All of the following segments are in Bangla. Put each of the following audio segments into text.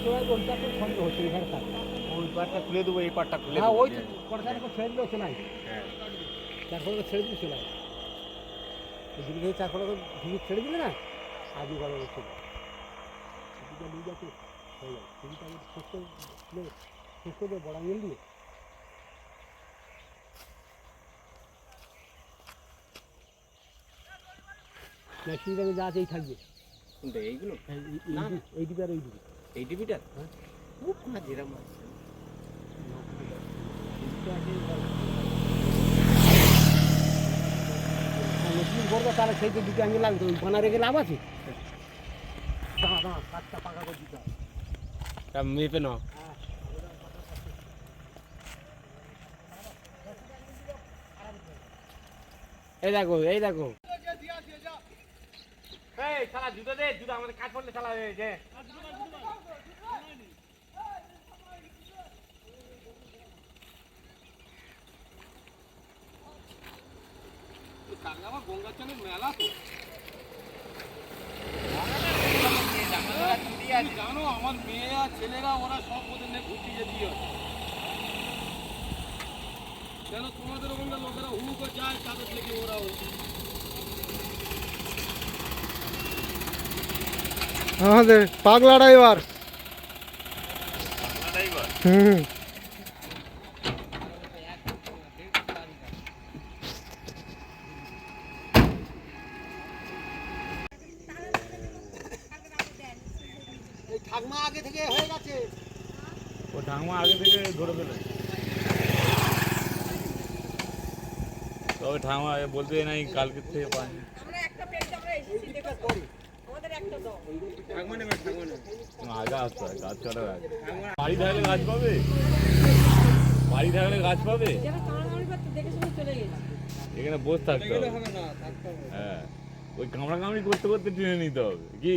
চলে আসবে ওইটা তো সন্দেহ হচ্ছে এখানে থাকবে। ওই পাটটা খুলে দেবো, এই পাটটা খুলে হ্যাঁ দেবো। ওই কটার ছেড়ে দিলেও চলে আসবে। হ্যাঁ, তারপরে ছেড়ে দিলে চলে আসবে। এদিকে থেকে তারপরে ঢুকে ছেড়ে দিলে না আপনি গড়ে চলে আসবে। এদিকে নিয়ে যাচ্ছে হয়ে যাবে। সেদিকে আমি শেষ করে দেবো বড় আঙুল দিয়ে। না সিঁড়ি যা আছে এই থাকবে। কোনটা এইগুলো? হ্যাঁ এই দিকে আর এই দিকে। এই টিভিটা? হ্যাঁ খুব না যেরাম আছে। মেশিন করবো তাহলে সেই দিকে আমি লাগবে ওই বানা রেখে লাভ আছে। দাঁড়া দাঁড়া কাজটা পাকা করে দিতে হবে। মেপে নাও। এই দেখো, এই দেখো। এই শালা জুতো দে, জুতো আমাদের কাজ করলে শালা যে আমার গঙ্গার চানের মেলা তো জানো, আমার মেয়ে আর ছেলেরা ওরা সব ওদের নিয়ে ঘুরতে যেতে হয়। কেন তোমাদের ওখানকার লোকেরা হুড়ুকো যায়, তাদের থেকে ওরাও আমাদের পাগলা ড্রাইভার। হুম এই ঠাকমা আগে থেকে হয়ে গেছে। ও ঠাকুমা আগে থেকে ধরে ফেলে। তবে ঠাকুমা বলতে নাই কালকে থেকে পাইনি। আমরা একটা পেজ আমরা এসেছি দেখো তো। আমাদের একটা দাও। আগে আসতে হয়, গাছ কাটার আগে। বাড়ি থাকলে গাছ পাবে, বাড়ি থাকলে গাছ পাবে। যারা কামড়াকামড়ি করতে দেখে শুনে চলে গেছে। এখানে বসে থাকতে হবে। হ্যাঁ, ওই কামড়া কামড়ি করতে করতে টেনে নিতে হবে কি।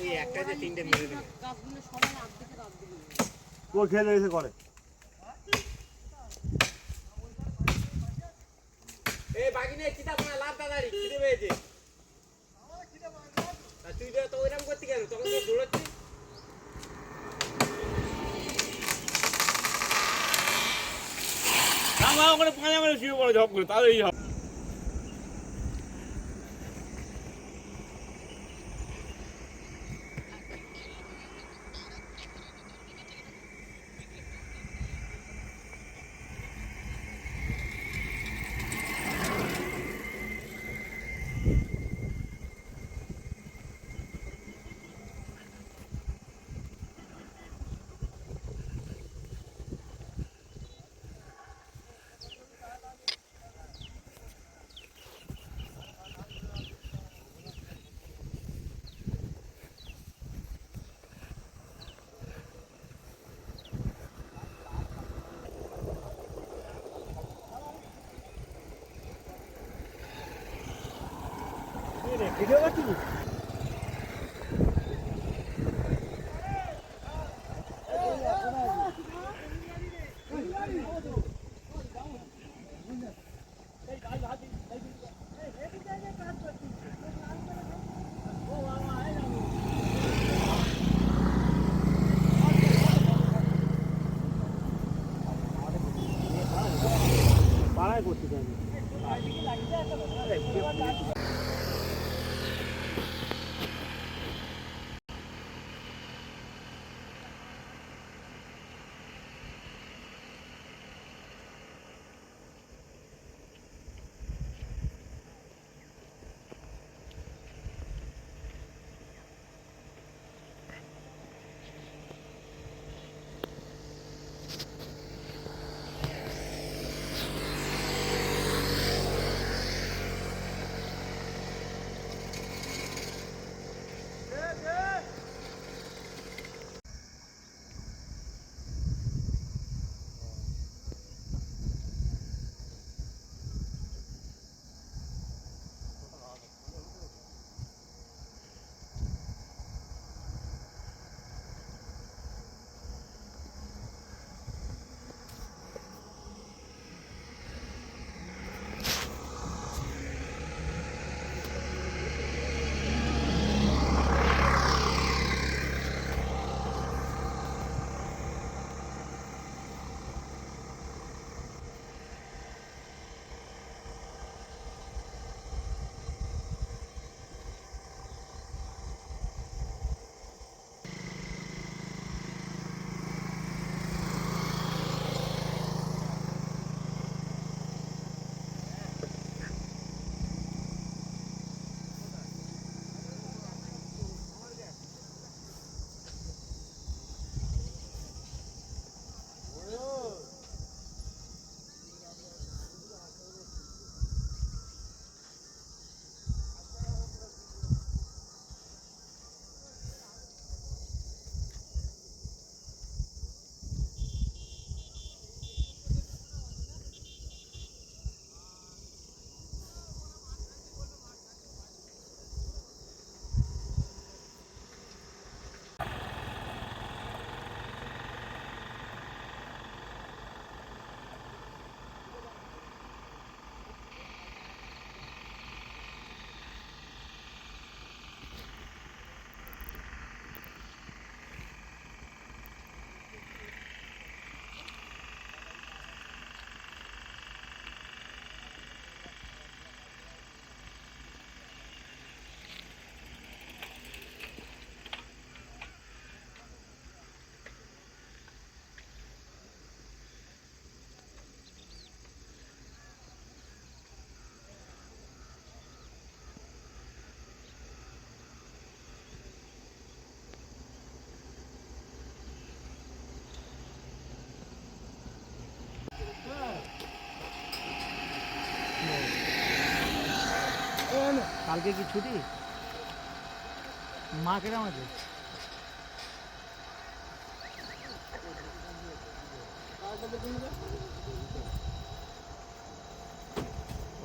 ওই একটা যে তিনটে মেরে দেবে। গাছগুলো সবাই আর্ধেকে রাত দিল। ও খেলে এসে করে। এই বাগিনে চিতা কোনা লাভ দাদারি খিদে পেয়েছে। তা তুই তো ওইরকম করতে কেন? তখন তো দৌড়াচ্ছি। আমার ওখানে পাঁজা মেরে শুয়ে পড়ে ঝপ করে, তাহলেই হবে। ভিডিও করছিস? পাড়ায় করছিস আমি। কালকে কি ছুটি? মা কিরম আছে?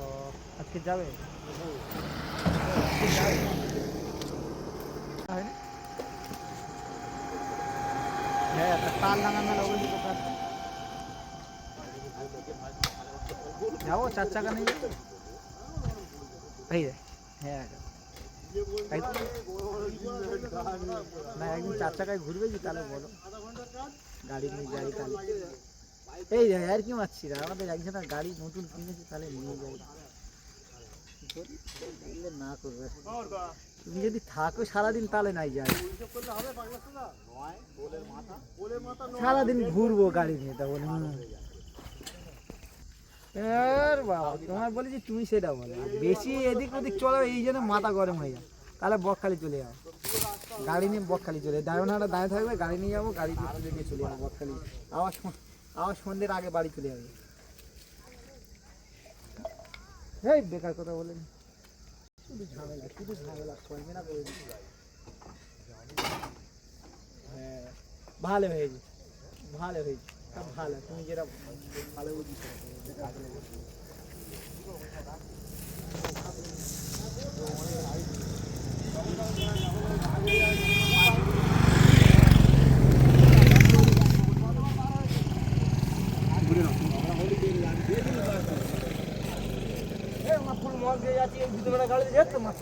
ও, আজকে যাবে? হয়নি? হ্যাঁ, তা তাল লাগানো বলছি কোথায়? যাবো, 4 চাকা নিয়ে যাবো। এই রে, হ্যাঁ তাই তো। না, একদিন 4 চাকায় ঘুরবে কি তাহলে বলো, গাড়ি নিয়ে যাই তাহলে। এই রে, আর কি মারছি রে, আমাদের একজনের গাড়ি নতুন কিনেছি, তাহলে নিয়ে যাই। কি করি? বললে না করবে। তুমি যদি থাকো সারাদিন তাহলে নাই যাই, সারাদিন ঘুরবো গাড়ি নিয়ে, তা বলে আর বাবা তোমার বলেছি তুমি সেটা বলে, আর বেশি এদিক ওদিক চলে এই জন্য মাথা গরম হয়ে যায়। তাহলে বকখালি চলে যাবো, গাড়ি নিয়ে বকখালি চলে যাবো, দায়নাটা দাঁড়িয়ে থাকবে, গাড়ি নিয়ে যাবো, গাড়ি তুলে নিয়ে চলে যাবো বকখালি। আবার সন্ধ্যের আগে বাড়ি চলে যাবে। এই বেকার কথা বলেন, শুধু ঝামেলা কমবে না করে দিচ্ছি। হ্যাঁ, ভালো হয়েছে, ভালো হয়েছে, সব ভালো, তুমি যেটা ভালো বুঝি। ফুল মগ দিয়ে যাচ্ছি, ভিতরে গাড়ি যেত মাছ